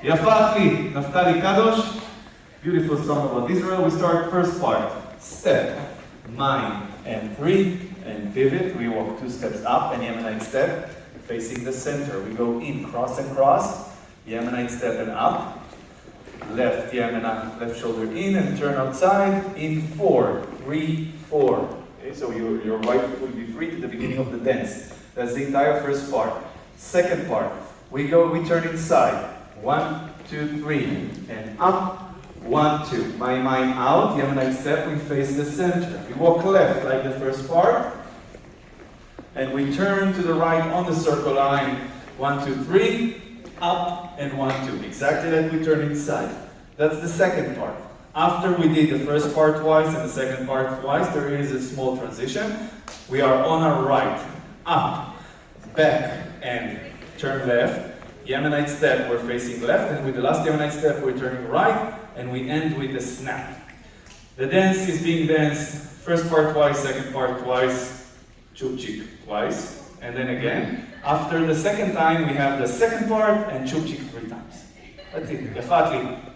Yafatli, Naftali Kadosh. Beautiful song about Israel. We start first part. Step, mine, and 3, and pivot. We walk 2 steps up, and Yemenite step, facing the center. We go in, cross and cross. Yemenite step and up. Left Yemenite, left shoulder in, and turn outside. In 4, 3, 4. Okay, so your right foot will be free to the beginning of the dance. That's the entire first part. Second part, we turn inside. 1, 2, 3, and up. 1, 2. My mind out. Yemenite step. We face the center. We walk left like the first part, and we turn to the right on the circle line. 1, 2, 3. Up and 1, 2. Exactly like we turn inside. That's the second part. After we did the first part twice and the second part twice, there is a small transition. We are on our right. Up, back, and turn left. Yemenite step, we're facing left, and with the last Yemenite step, we're turning right, and we end with a snap. The dance is being danced, first part twice, second part twice, chupchik twice, and then again. After the second time, we have the second part and chupchik 3 times. That's it. Yafatli.